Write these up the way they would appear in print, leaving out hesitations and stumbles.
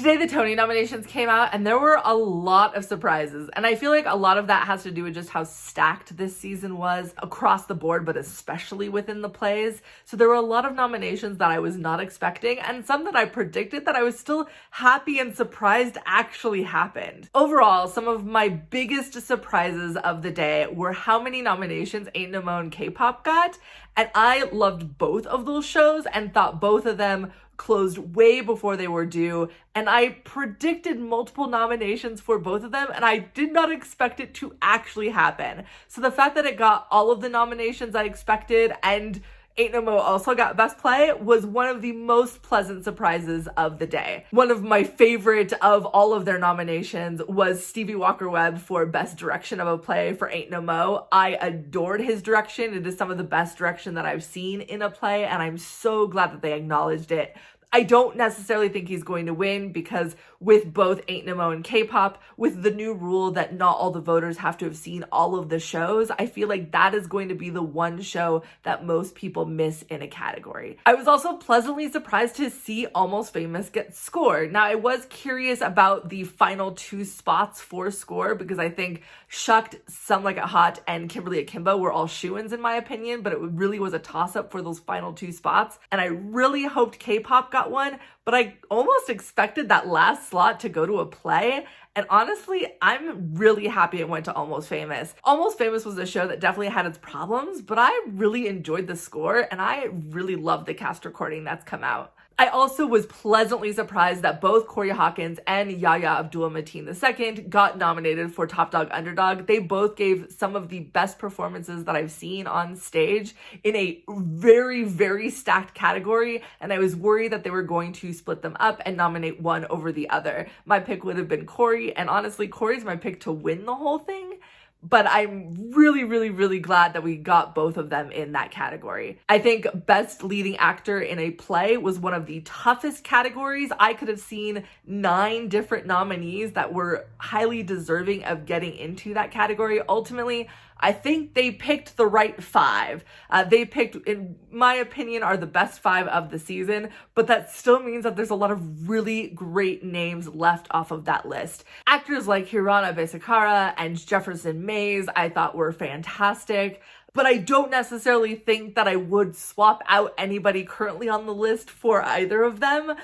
Today the Tony nominations came out and there were a lot of surprises, and I feel like a lot of that has to do with just how stacked this season was across the board, but especially within the plays. So there were a lot of nominations that I was not expecting, and some that I predicted that I was still happy and surprised actually happened. Overall, some of my biggest surprises of the day were how many nominations Ain't No Mo and K-pop got, and I loved both of those shows and thought both of them closed way before they were due, and I predicted multiple nominations for both of them, and I did not expect it to actually happen. So the fact that it got all of the nominations I expected and Ain't No Mo also got Best Play was one of the most pleasant surprises of the day. One of my favorite of all of their nominations was Stevie Walker-Webb for Best Direction of a Play for Ain't No Mo. I adored his direction. It is some of the best direction that I've seen in a play, and I'm so glad that they acknowledged it. I don't necessarily think he's going to win because with both Ain't No Mo and K-pop, with the new rule that not all the voters have to have seen all of the shows, I feel like that is going to be the one show that most people miss in a category. I was also pleasantly surprised to see Almost Famous get scored. Now, I was curious about the final two spots for score because I think Shucked, Some Like It Hot, and Kimberly Akimbo were all shoo-ins in my opinion, but it really was a toss-up for those final two spots, and I really hoped K-pop got one, but I almost expected that last slot to go to a play. And honestly, I'm really happy it went to Almost Famous. Almost Famous was a show that definitely had its problems, but I really enjoyed the score and I really loved the cast recording that's come out. I also was pleasantly surprised that both Corey Hawkins and Yahya Abdul-Mateen II got nominated for Top Dog Underdog. They both gave some of the best performances that I've seen on stage in a very, very stacked category, and I was worried that they were going to split them up and nominate one over the other. My pick would have been Corey, and honestly, Corey's my pick to win the whole thing. But I'm really, really, really glad that we got both of them in that category. I think Best Leading Actor in a Play was one of the toughest categories. I could have seen 9 different nominees that were highly deserving of getting into that category. Ultimately, I think they picked the right 5. They picked, in my opinion, are the best 5 of the season, but that still means that there's a lot of really great names left off of that list. Actors like Hirana Besekara and Jefferson Mays I thought were fantastic, but I don't necessarily think that I would swap out anybody currently on the list for either of them.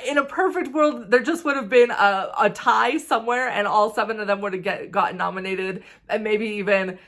In a perfect world, there just would have been a tie somewhere and all 7 of them would have gotten nominated, and maybe even...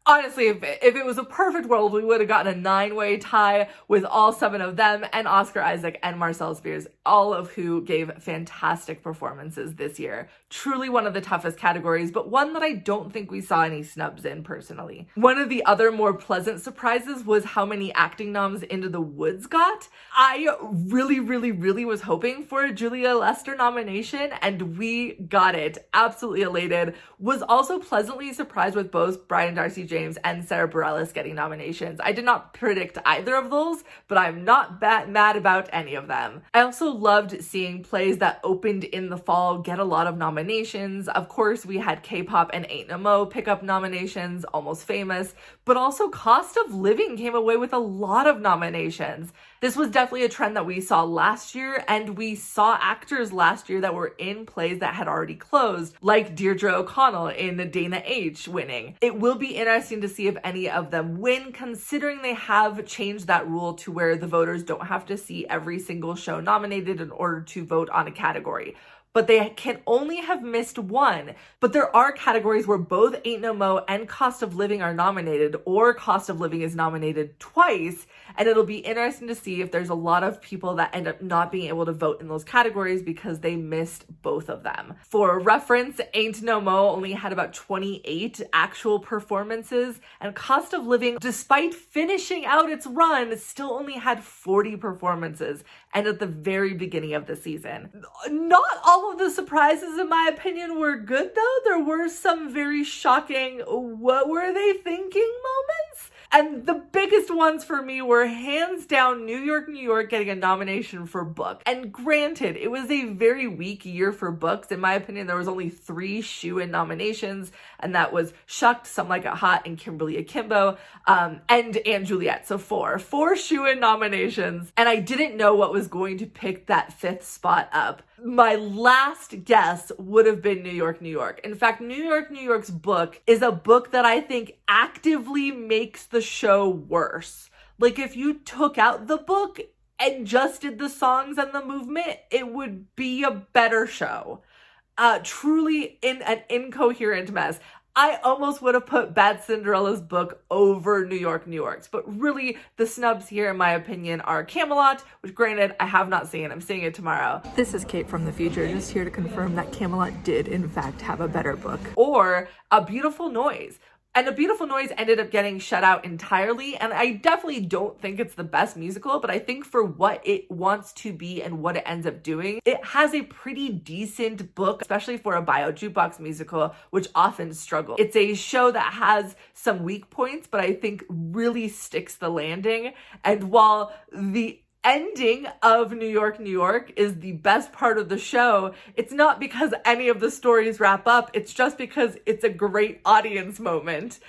Honestly, if it was a perfect world, we would have gotten a 9-way tie with all 7 of them and Oscar Isaac and Marcel Spears, all of who gave fantastic performances this year. Truly one of the toughest categories, but one that I don't think we saw any snubs in personally. One of the other more pleasant surprises was how many acting noms Into the Woods got. I really, really, really was hoping for a Julia Lester nomination, and we got it. Absolutely elated. Was also pleasantly surprised with both Brian Darcy James and Sarah Bareilles getting nominations. I did not predict either of those, but I'm not that mad about any of them. I also loved seeing plays that opened in the fall get a lot of nominations. Of course, we had K-pop and Ain't No Mo pick up nominations, Almost Famous, but also Cost of Living came away with a lot of nominations. This was definitely a trend that we saw last year, and we saw actors last year that were in plays that had already closed, like Deirdre O'Connell in Dana H winning. It will be interesting to see if any of them win, considering they have changed that rule to where the voters don't have to see every single show nominated in order to vote on a category. But they can only have missed one. But there are categories where both Ain't No Mo and Cost of Living are nominated, or Cost of Living is nominated twice, and it'll be interesting to see if there's a lot of people that end up not being able to vote in those categories because they missed both of them. For reference, Ain't No Mo only had about 28 actual performances, and Cost of Living, despite finishing out its run, still only had 40 performances, and at the very beginning of the season. Not all of the surprises, in my opinion, were good, though. There were some very shocking, what were they thinking moments? And the biggest ones for me were hands down New York, New York getting a nomination for book. And granted, it was a very weak year for books. In my opinion, there was only 3 shoo-in nominations, and that was Shucked, Some Like It Hot, and Kimberly Akimbo, and Juliet. So 4 shoo-in nominations. And I didn't know what was going to pick that 5th spot up. My last guess would have been New York, New York. In fact, New York, New York's book is a book that I think actively makes the show worse. Like, if you took out the book and just did the songs and the movement, it would be a better show. Truly in an incoherent mess. I almost would have put Bad Cinderella's book over New York, New York's, but really the snubs here, in my opinion, are Camelot, which granted, I have not seen. I'm seeing it tomorrow. This is Kate from the future, just here to confirm that Camelot did, in fact, have a better book. Or A Beautiful Noise. And A Beautiful Noise ended up getting shut out entirely, and I definitely don't think it's the best musical, but I think for what it wants to be and what it ends up doing, it has a pretty decent book, especially for a bio jukebox musical, which often struggle. It's a show that has some weak points, but I think really sticks the landing. And while the ending of New York, New York is the best part of the show, it's not because any of the stories wrap up, it's just because it's a great audience moment.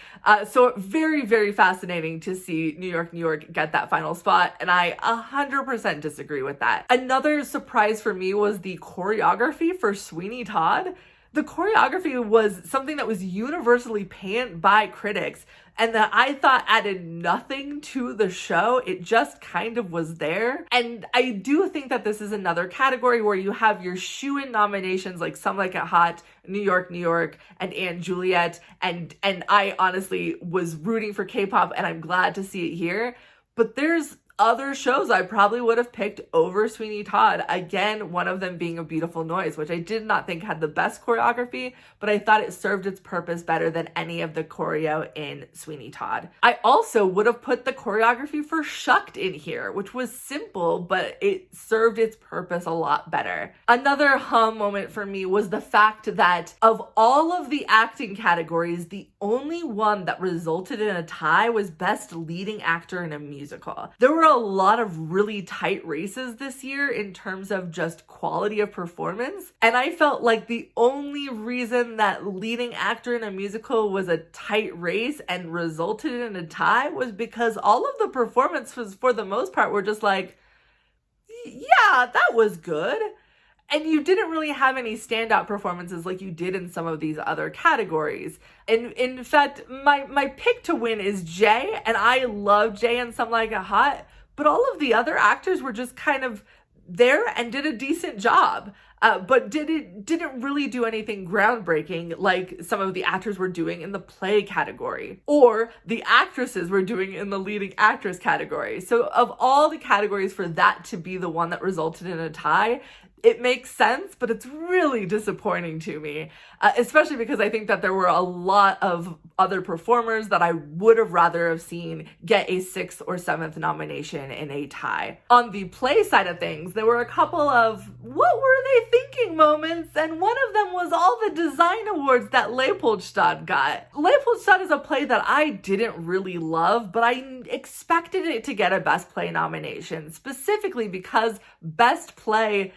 So very, very fascinating to see New York, New York get that final spot, and I 100% disagree with that. Another surprise for me was the choreography for Sweeney Todd. The choreography was something that was universally panned by critics and that I thought added nothing to the show. It just kind of was there. And I do think that this is another category where you have your shoo-in nominations like Some Like It Hot, New York, New York, and Anne Juliet. And I honestly was rooting for K-pop, and I'm glad to see it here. But there's other shows I probably would have picked over Sweeney Todd. Again, one of them being A Beautiful Noise, which I did not think had the best choreography, but I thought it served its purpose better than any of the choreo in Sweeney Todd. I also would have put the choreography for Shucked in here, which was simple, but it served its purpose a lot better. Another moment for me was the fact that of all of the acting categories, the only one that resulted in a tie was Best Leading Actor in a Musical. There were a lot of really tight races this year in terms of just quality of performance, and I felt like the only reason that leading actor in a musical was a tight race and resulted in a tie was because all of the performances for the most part were just like, yeah, that was good. And you didn't really have any standout performances like you did in some of these other categories. And in fact, my pick to win is Jay, and I love Jay and Some Like It Hot, but all of the other actors were just kind of there and did a decent job. But didn't really do anything groundbreaking like some of the actors were doing in the play category, or the actresses were doing in the leading actress category. So of all the categories, for that to be the one that resulted in a tie, it makes sense, but it's really disappointing to me, especially because I think that there were a lot of other performers that I would have rather have seen get a 6th or 7th nomination in a tie. On the play side of things, there were a couple of what were they thinking moments, and one of them was all the design awards that Leopoldstadt got. Leopoldstadt is a play that I didn't really love, but I expected it to get a Best Play nomination, specifically because Best Play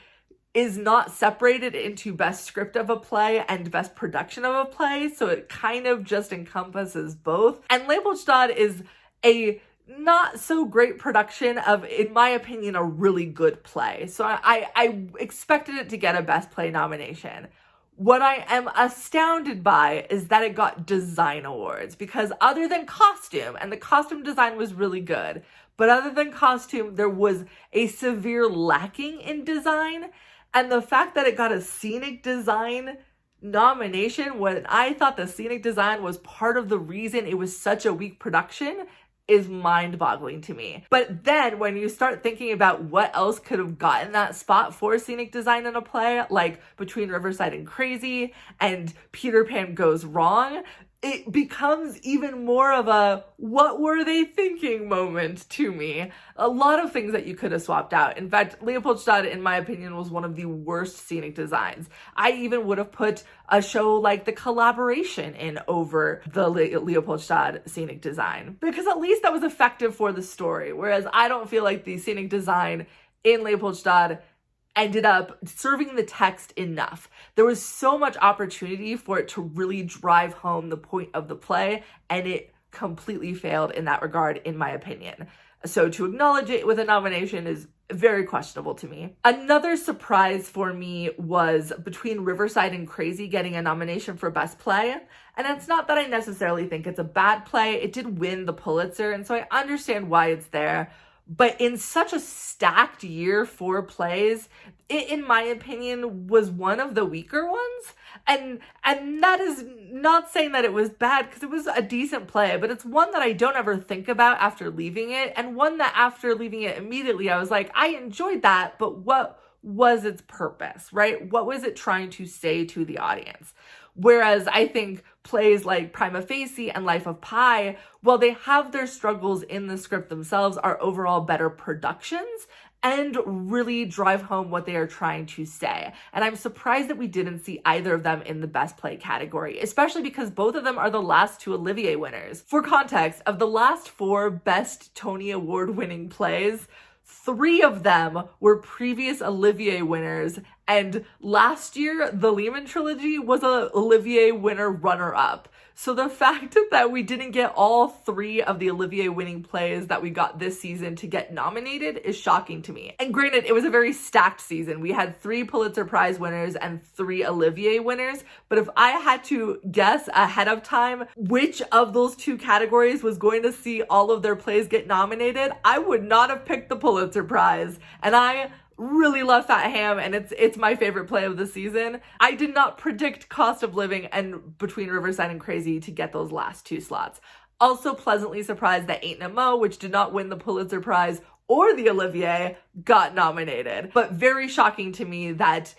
is not separated into best script of a play and best production of a play, so it kind of just encompasses both. And Leopoldstadt is a not so great production of, in my opinion, a really good play. So I expected it to get a Best Play nomination. What I am astounded by is that it got design awards, because other than costume, and the costume design was really good, but other than costume, there was a severe lacking in design. And the fact that it got a scenic design nomination when I thought the scenic design was part of the reason it was such a weak production is mind-boggling to me. But then when you start thinking about what else could have gotten that spot for scenic design in a play, like Between Riverside and Crazy and Peter Pan Goes Wrong, it becomes even more of a what were they thinking moment to me. A lot of things that you could have swapped out. In fact, Leopoldstadt, in my opinion, was one of the worst scenic designs. I even would have put a show like The Collaboration in over the Leopoldstadt scenic design, because at least that was effective for the story. Whereas I don't feel like the scenic design in Leopoldstadt ended up serving the text enough. There was so much opportunity for it to really drive home the point of the play, and it completely failed in that regard, in my opinion. So to acknowledge it with a nomination is very questionable to me. Another surprise for me was Between Riverside and Crazy getting a nomination for Best Play. And it's not that I necessarily think it's a bad play. It did win the Pulitzer, and so I understand why it's there. But in such a stacked year for plays, it, in my opinion, was one of the weaker ones. And that is not saying that it was bad, because it was a decent play, but it's one that I don't ever think about after leaving it, and one that after leaving it immediately, I was like, I enjoyed that, but what was its purpose, right? What was it trying to say to the audience? Whereas I think plays like Prima Facie and Life of Pi, while they have their struggles in the script themselves, are overall better productions and really drive home what they are trying to say. And I'm surprised that we didn't see either of them in the Best Play category, especially because both of them are the last two Olivier winners. For context, of the last 4 Best Tony Award winning plays, 3 of them were previous Olivier winners, and last year, the Lehman Trilogy was a Olivier winner runner-up. So the fact that we didn't get all 3 of the Olivier winning plays that we got this season to get nominated is shocking to me. And granted, it was a very stacked season. We had 3 Pulitzer Prize winners and 3 Olivier winners. But if I had to guess ahead of time which of those 2 categories was going to see all of their plays get nominated, I would not have picked the Pulitzer Prize. And I really love Fat Ham, and it's my favorite play of the season. I did not predict Cost of Living and Between Riverside and Crazy to get those last 2 slots. Also pleasantly surprised that Ain't No Mo, which did not win the Pulitzer Prize or the Olivier, got nominated. But very shocking to me that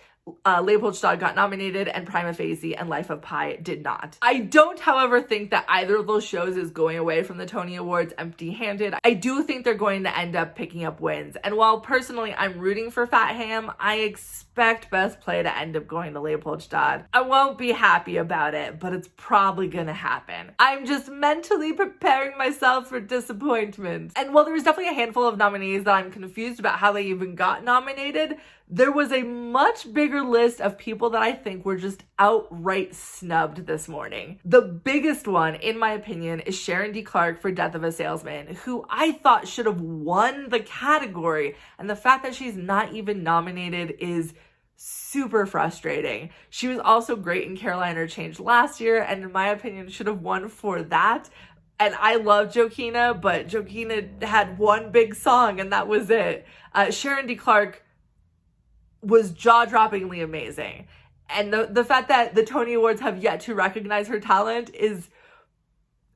Leopoldstadt got nominated and Prima Facie and Life of Pi did not. I don't, however, think that either of those shows is going away from the Tony Awards empty-handed. I do think they're going to end up picking up wins. And while personally I'm rooting for Fat Ham, I expect Best Play to end up going to Leopoldstadt. I won't be happy about it, but it's probably gonna happen. I'm just mentally preparing myself for disappointment. And while there was definitely a handful of nominees that I'm confused about how they even got nominated, there was a much bigger list of people that I think were just outright snubbed this morning. The biggest one, in my opinion, is Sharon D. Clarke for Death of a Salesman, who I thought should have won the category. And the fact that she's not even nominated is super frustrating. She was also great in Caroline or Change last year, and in my opinion, should have won for that. And I love Jokina, but Jokina had one big song, and that was it. Sharon D. Clarke was jaw-droppingly amazing. And the fact that the Tony Awards have yet to recognize her talent is,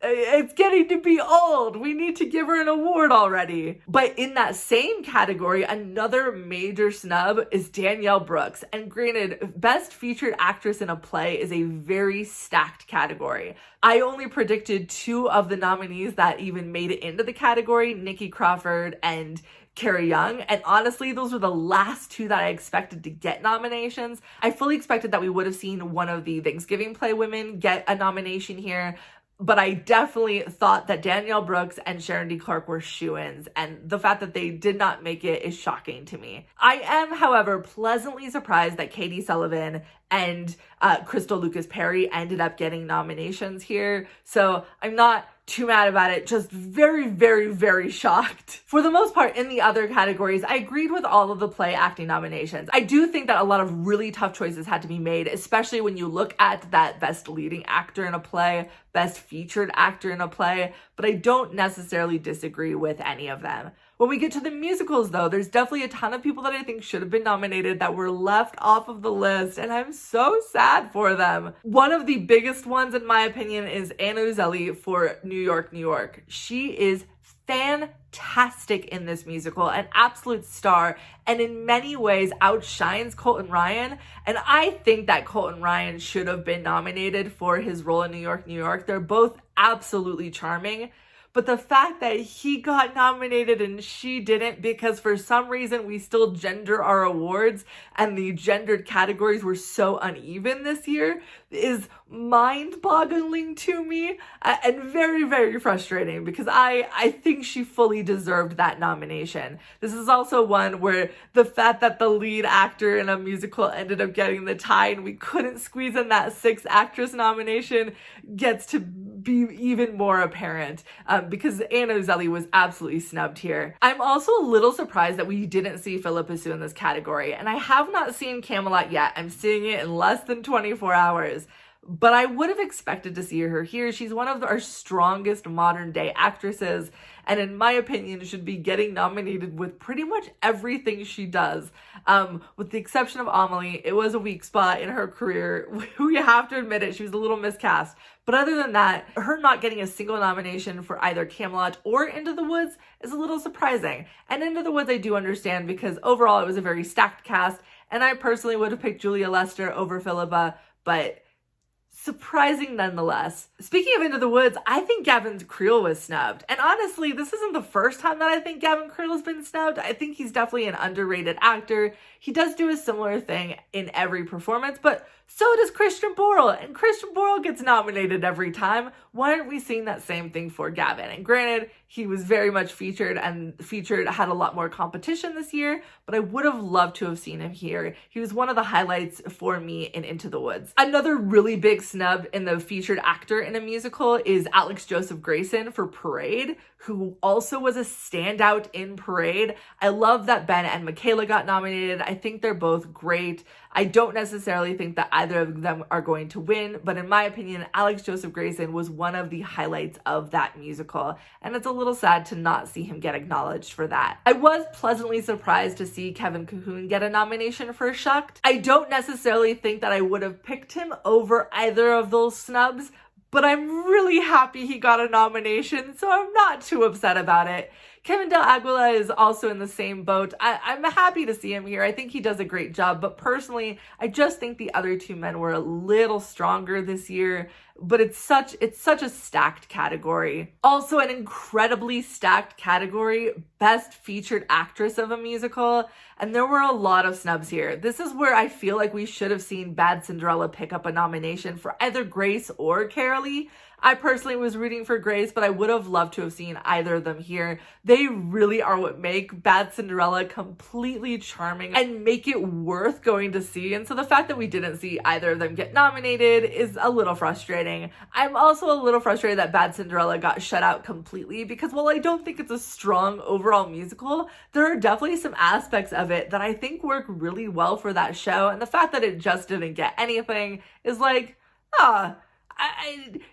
it's getting to be old. We need to give her an award already. But in that same category, another major snub is Danielle Brooks. And granted, Best Featured Actress in a Play is a very stacked category. I only predicted 2 of the nominees that even made it into the category, Nikki Crawford and Carrie Young, and honestly, those were the last 2 that I expected to get nominations. I fully expected that we would have seen one of the Thanksgiving Play women get a nomination here, but I definitely thought that Danielle Brooks and Sharon D. Clarke were shoo-ins, and the fact that they did not make it is shocking to me. I am, however, pleasantly surprised that Katie Sullivan and Crystal Lucas Perry ended up getting nominations here, so I'm not too mad about it, just very, very, very shocked. For the most part, in the other categories, I agreed with all of the play acting nominations. I do think that a lot of really tough choices had to be made, especially when you look at that Best Leading Actor in a Play, Best Featured Actor in a Play, but I don't necessarily disagree with any of them. When we get to the musicals, though, there's definitely a ton of people that I think should have been nominated that were left off of the list, and I'm so sad for them. One of the biggest ones, in my opinion, is Anna Uzelli for New York, New York. She is fantastic in this musical, an absolute star, and in many ways outshines Colton Ryan. And I think that Colton Ryan should have been nominated for his role in New York, New York. They're both absolutely charming. But the fact that he got nominated and she didn't, because for some reason we still gender our awards and the gendered categories were so uneven this year, is mind-boggling to me and very, very frustrating, because I think she fully deserved that nomination. This is also one where the fact that the lead actor in a musical ended up getting the tie and we couldn't squeeze in that 6th actress nomination gets to be even more apparent because Anna Uzelli was absolutely snubbed here. I'm also a little surprised that we didn't see Philippa Soo in this category, and I have not seen Camelot yet. I'm seeing it in less than 24 hours. But I would have expected to see her here. She's one of our strongest modern day actresses, and in my opinion, should be getting nominated with pretty much everything she does. With the exception of Amelie, it was a weak spot in her career. We have to admit it, she was a little miscast. But other than that, her not getting a single nomination for either Camelot or Into the Woods is a little surprising. And Into the Woods I do understand because overall it was a very stacked cast, and I personally would have picked Julia Lester over Philippa, but surprising nonetheless. Speaking of Into the Woods, I think Gavin Creel was snubbed. And honestly, this isn't the first time that I think Gavin Creel has been snubbed. I think he's definitely an underrated actor. He does do a similar thing in every performance, but so does Christian Borle. And Christian Borle gets nominated every time. Why aren't we seeing that same thing for Gavin? And granted, he was very much featured had a lot more competition this year, but I would have loved to have seen him here. He was one of the highlights for me in Into the Woods. Another really big snub in the featured actor in a musical is Alex Joseph Grayson for Parade, who also was a standout in Parade. I love that Ben and Michaela got nominated. I think they're both great. I don't necessarily think that either of them are going to win, but in my opinion, Alex Joseph Grayson was one of the highlights of that musical, and it's a little sad to not see him get acknowledged for that. I was pleasantly surprised to see Kevin Cahoon get a nomination for Shucked. I don't necessarily think that I would have picked him over either of those snubs, but I'm really happy he got a nomination, so I'm not too upset about it. Kevin Del Aguila is also in the same boat. I'm happy to see him here. I think he does a great job, but personally, I just think the other two men were a little stronger this year, but it's such a stacked category. Also an incredibly stacked category, Best Featured Actress of a Musical, and there were a lot of snubs here. This is where I feel like we should have seen Bad Cinderella pick up a nomination for either Grace or Carolee. I personally was rooting for Grace, but I would have loved to have seen either of them here. They really are what make Bad Cinderella completely charming and make it worth going to see. And so the fact that we didn't see either of them get nominated is a little frustrating. I'm also a little frustrated that Bad Cinderella got shut out completely because while I don't think it's a strong overall musical, there are definitely some aspects of it that I think work really well for that show. And the fact that it just didn't get anything is like,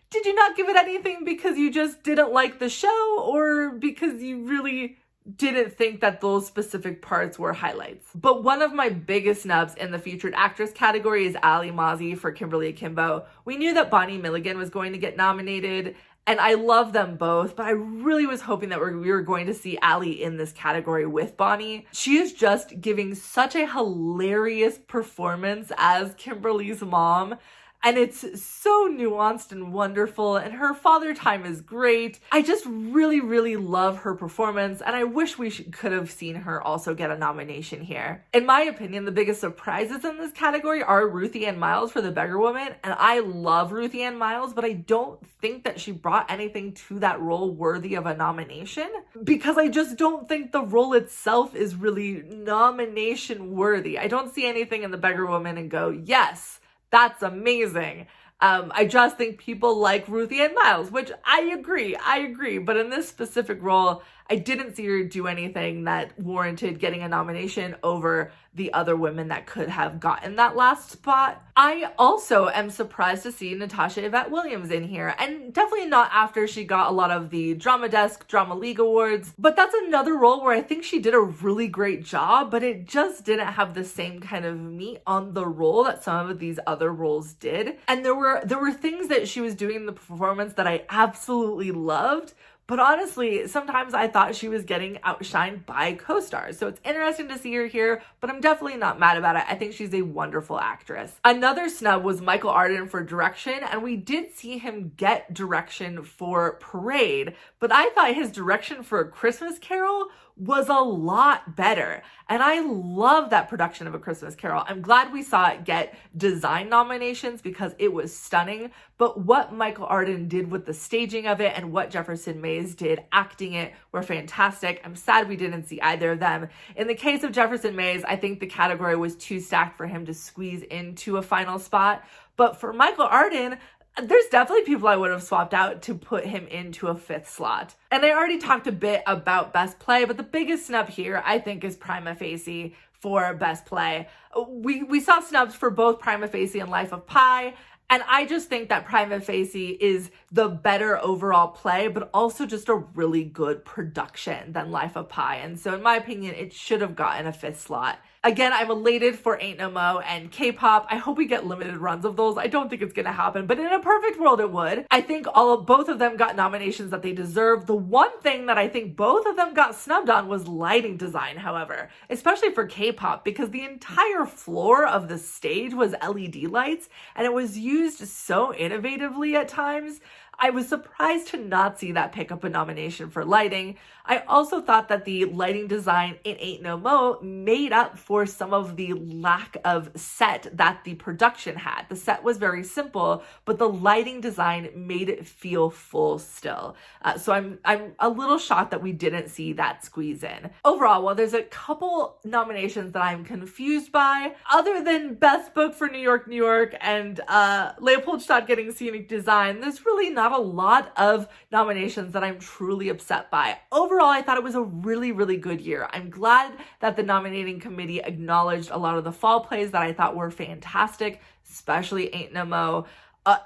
did you not give it anything because you just didn't like the show or because you really didn't think that those specific parts were highlights? But one of my biggest snubs in the featured actress category is Ali Mazzi for Kimberly Akimbo. We knew that Bonnie Milligan was going to get nominated, and I love them both, but I really was hoping that we were going to see Ali in this category with Bonnie. She is just giving such a hilarious performance as Kimberly's mom, and it's so nuanced and wonderful, and her father time is great. I just really, really love her performance, and I wish we could have seen her also get a nomination here. In my opinion, the biggest surprises in this category are Ruthie Ann Miles for The Beggar Woman, and I love Ruthie Ann Miles, but I don't think that she brought anything to that role worthy of a nomination, because I just don't think the role itself is really nomination worthy. I don't see anything in The Beggar Woman and go, yes, that's amazing. I just think people like Ruthie Ann Miles, which I agree. But in this specific role, I didn't see her do anything that warranted getting a nomination over the other women that could have gotten that last spot. I also am surprised to see Natasha Yvette Williams in here, and definitely not after she got a lot of the Drama Desk, Drama League awards, but that's another role where I think she did a really great job, but it just didn't have the same kind of meat on the role that some of these other roles did. And there were things that she was doing in the performance that I absolutely loved, but honestly, sometimes I thought she was getting outshined by co-stars. So it's interesting to see her here, but I'm definitely not mad about it. I think she's a wonderful actress. Another snub was Michael Arden for direction, and we did see him get direction for Parade, but I thought his direction for A Christmas Carol was a lot better. And I love that production of A Christmas Carol. I'm glad we saw it get design nominations because it was stunning. But what Michael Arden did with the staging of it and what Jefferson Mays did acting it were fantastic. I'm sad we didn't see either of them. In the case of Jefferson Mays, I think the category was too stacked for him to squeeze into a final spot. But for Michael Arden, There's definitely people I would have swapped out to put him into a 5th slot. And I already talked a bit about Best Play, but the biggest snub here, I think, is Prima Facie for Best Play. We saw snubs for both Prima Facie and Life of Pi, and I just think that Prima Facie is the better overall play, but also just a really good production than Life of Pi. And so in my opinion, it should have gotten a 5th slot. Again, I'm elated for Ain't No Mo and K-pop. I hope we get limited runs of those. I don't think it's gonna happen, but in a perfect world, it would. I think both of them got nominations that they deserve. The one thing that I think both of them got snubbed on was lighting design, however, especially for K-pop, because the entire floor of the stage was LED lights, and it was used so innovatively at times. I was surprised to not see that pick up a nomination for lighting. I also thought that the lighting design in Ain't No Mo made up for some of the lack of set that the production had. The set was very simple, but the lighting design made it feel full still. So I'm a little shocked that we didn't see that squeeze in. Overall, while there's a couple nominations that I'm confused by, other than Best Book for New York, New York, and Leopoldstadt getting scenic design, there's really not a lot of nominations that I'm truly upset by. Overall, I thought it was a really, really good year. I'm glad that the nominating committee acknowledged a lot of the fall plays that I thought were fantastic, especially Ain't No Mo.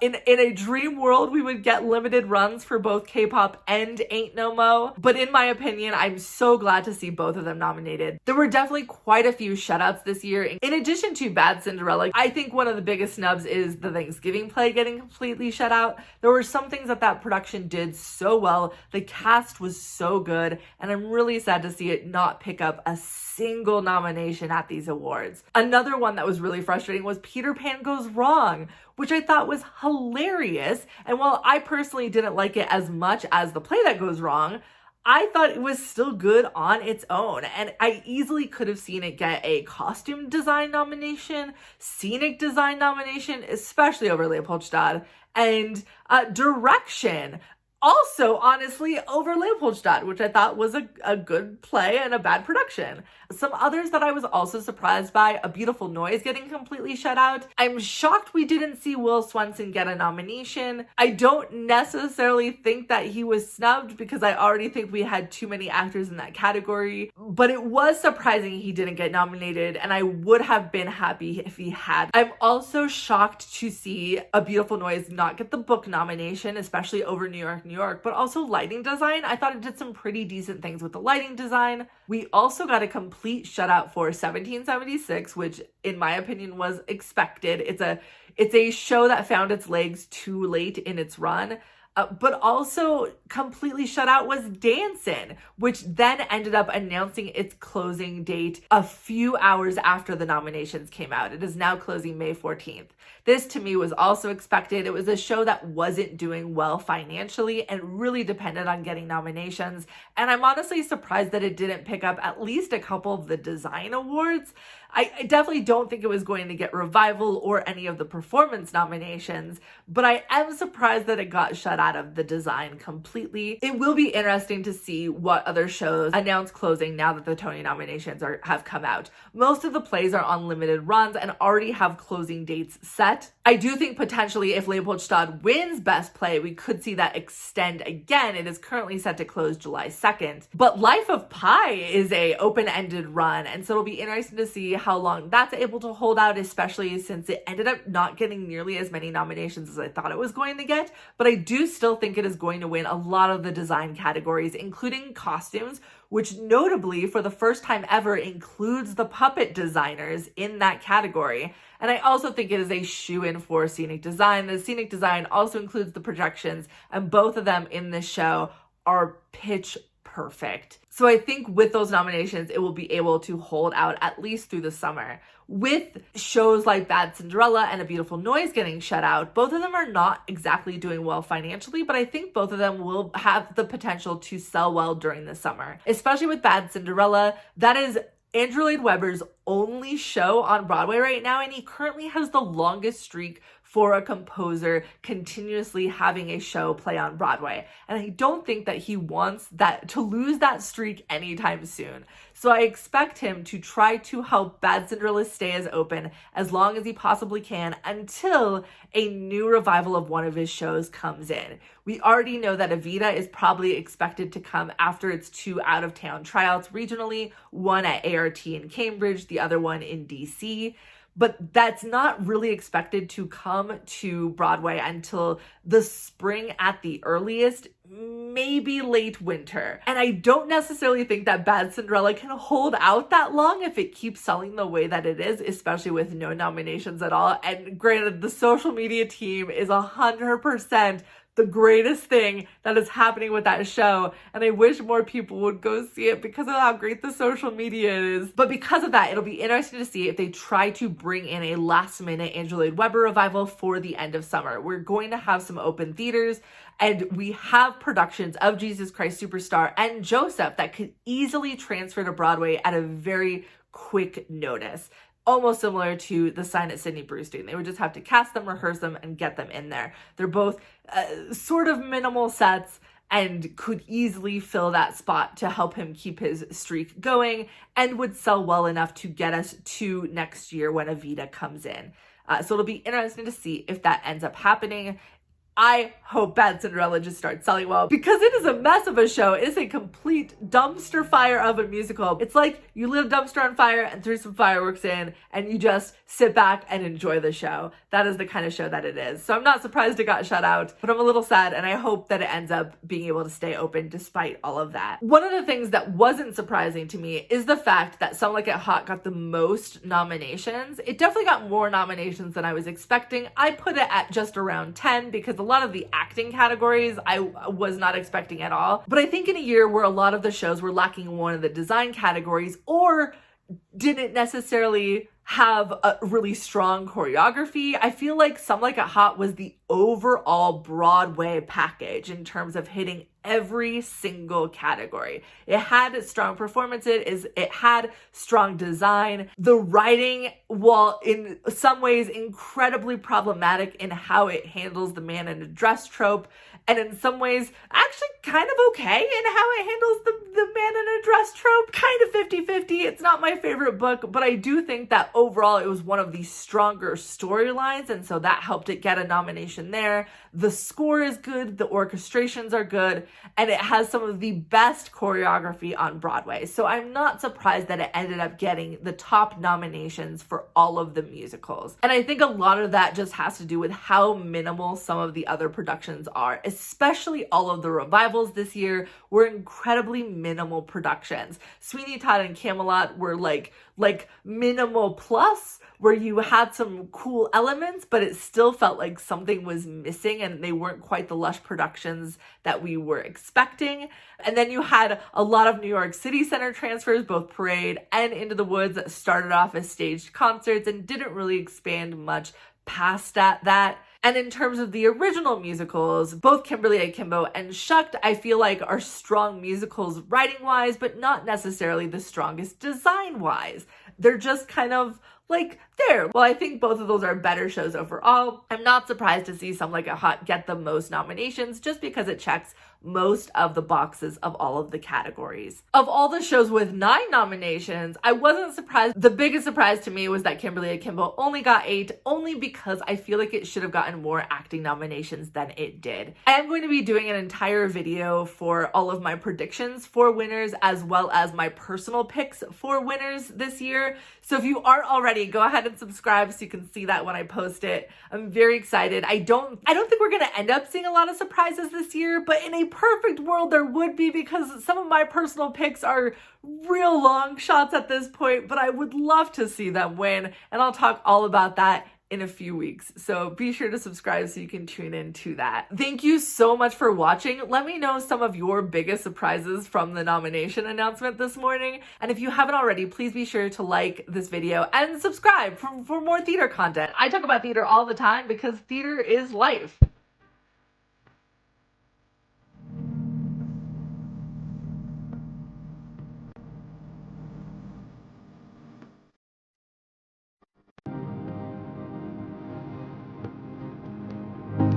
In a dream world, we would get limited runs for both K-pop and Ain't No Mo. But in my opinion, I'm so glad to see both of them nominated. There were definitely quite a few shutouts this year. In addition to Bad Cinderella, I think one of the biggest snubs is the Thanksgiving play getting completely shut out. There were some things that production did so well. The cast was so good, and I'm really sad to see it not pick up a single nomination at these awards. Another one that was really frustrating was Peter Pan Goes Wrong, which I thought was hilarious. And while I personally didn't like it as much as The Play That Goes Wrong, I thought it was still good on its own. And I easily could have seen it get a costume design nomination, scenic design nomination, especially over Leopoldstadt, and direction. Also, honestly, over Leopoldstadt, which I thought was a good play and a bad production. Some others that I was also surprised by, A Beautiful Noise getting completely shut out. I'm shocked we didn't see Will Swenson get a nomination. I don't necessarily think that he was snubbed because I already think we had too many actors in that category, but it was surprising he didn't get nominated, and I would have been happy if he had. I'm also shocked to see A Beautiful Noise not get the book nomination, especially over New York, New York, but also lighting design. I thought it did some pretty decent things with the lighting design. We also got a complete shutout for 1776, which in my opinion was expected. It's a show that found its legs too late in its run. But also completely shut out was Dancin', which then ended up announcing its closing date a few hours after the nominations came out. It is now closing May 14th. This to me was also expected. It was a show that wasn't doing well financially and really depended on getting nominations. And I'm honestly surprised that it didn't pick up at least a couple of the design awards. I definitely don't think it was going to get revival or any of the performance nominations, but I am surprised that it got shut out of the design completely. It will be interesting to see what other shows announce closing now that the Tony nominations have come out. Most of the plays are on limited runs and already have closing dates set. I do think potentially if Leopoldstadt wins Best Play, we could see that extend again. It is currently set to close July 2nd. But Life of Pi is a open-ended run, and so it'll be interesting to see how long that's able to hold out, especially since it ended up not getting nearly as many nominations as I thought it was going to get. But I do still think it is going to win a lot of the design categories, including costumes, which notably for the first time ever includes the puppet designers in that category. And I also think it is a shoe-in for scenic design. The scenic design also includes the projections, and both of them in this show are pitch perfect. So I think with those nominations, it will be able to hold out at least through the summer. With shows like Bad Cinderella and A Beautiful Noise getting shut out, both of them are not exactly doing well financially, but I think both of them will have the potential to sell well during the summer. Especially with Bad Cinderella, that is Andrew Lloyd Webber's only show on Broadway right now, and he currently has the longest streak for a composer continuously having a show play on Broadway. And I don't think that he wants that to lose that streak anytime soon. So I expect him to try to help Bad Cinderella stay as open as long as he possibly can until a new revival of one of his shows comes in. We already know that Evita is probably expected to come after its 2 out-of-town tryouts regionally, one at ART in Cambridge, the other one in DC. But that's not really expected to come to Broadway until the spring at the earliest, maybe late winter. And I don't necessarily think that Bad Cinderella can hold out that long if it keeps selling the way that it is, especially with no nominations at all. And granted, the social media team is 100% the greatest thing that is happening with that show, and I wish more people would go see it because of how great the social media is. But because of that, it'll be interesting to see if they try to bring in a last minute Andrew Lloyd Webber revival for the end of summer. We're going to have some open theaters, and we have productions of Jesus Christ Superstar and Joseph that could easily transfer to Broadway at a very quick notice. Almost similar to the Sign at Sydney Brewstein. They would just have to cast them, rehearse them, and get them in there. They're both sort of minimal sets and could easily fill that spot to help him keep his streak going and would sell well enough to get us to next year when Evita comes in. So it'll be interesting to see if that ends up happening. I hope Bad Cinderella just starts selling well because it is a mess of a show. It is a complete dumpster fire of a musical. It's like you lit a dumpster on fire and threw some fireworks in and you just sit back and enjoy the show. That is the kind of show that it is. So I'm not surprised it got shut out, but I'm a little sad and I hope that it ends up being able to stay open despite all of that. One of the things that wasn't surprising to me is the fact that Some Like It Hot got the most nominations. It definitely got more nominations than I was expecting. I put it at just around 10 because a lot of the acting categories I was not expecting at all. But I think in a year where a lot of the shows were lacking one of the design categories or didn't necessarily have a really strong choreography, I feel like Some Like It Hot was the overall Broadway package in terms of hitting every single category. It had strong performances, it had strong design. The writing, while in some ways incredibly problematic in how it handles the man in a dress trope, and in some ways actually kind of okay in how it handles the man in a dress trope, kind of 50-50. It's not my favorite book, but I do think that overall it was one of the stronger storylines, and so that helped it get a nomination there. The score is good, the orchestrations are good, and it has some of the best choreography on Broadway. So I'm not surprised that it ended up getting the top nominations for all of the musicals. And I think a lot of that just has to do with how minimal some of the other productions are, especially all of the revivals this year were incredibly minimal productions. Sweeney Todd and Camelot were like minimal plus, where you had some cool elements, but it still felt like something was missing and they weren't quite the lush productions that we were expecting. And then you had a lot of New York City Center transfers, both Parade and Into the Woods, that started off as staged concerts and didn't really expand much past that. And in terms of the original musicals, both Kimberly Akimbo and Shucked, I feel like are strong musicals writing-wise, but not necessarily the strongest design-wise. They're just kind of like there. Well, I think both of those are better shows overall. I'm not surprised to see Some Like It Hot get the most nominations just because it checks most of the boxes of all of the categories. Of all the shows with 9 nominations, I wasn't surprised. The biggest surprise to me was that Kimberly Akimbo only got 8, only because I feel like it should have gotten more acting nominations than it did. I am going to be doing an entire video for all of my predictions for winners, as well as my personal picks for winners this year. So if you aren't already, go ahead and subscribe so you can see that when I post it. I'm very excited. I don't think we're gonna end up seeing a lot of surprises this year, but in a perfect world there would be, because some of my personal picks are real long shots at this point, but I would love to see them win, and I'll talk all about that in a few weeks. So be sure to subscribe so you can tune in to that. Thank you so much for watching. Let me know some of your biggest surprises from the nomination announcement this morning. And if you haven't already, please be sure to like this video and subscribe for more theater content. I talk about theater all the time because theater is life.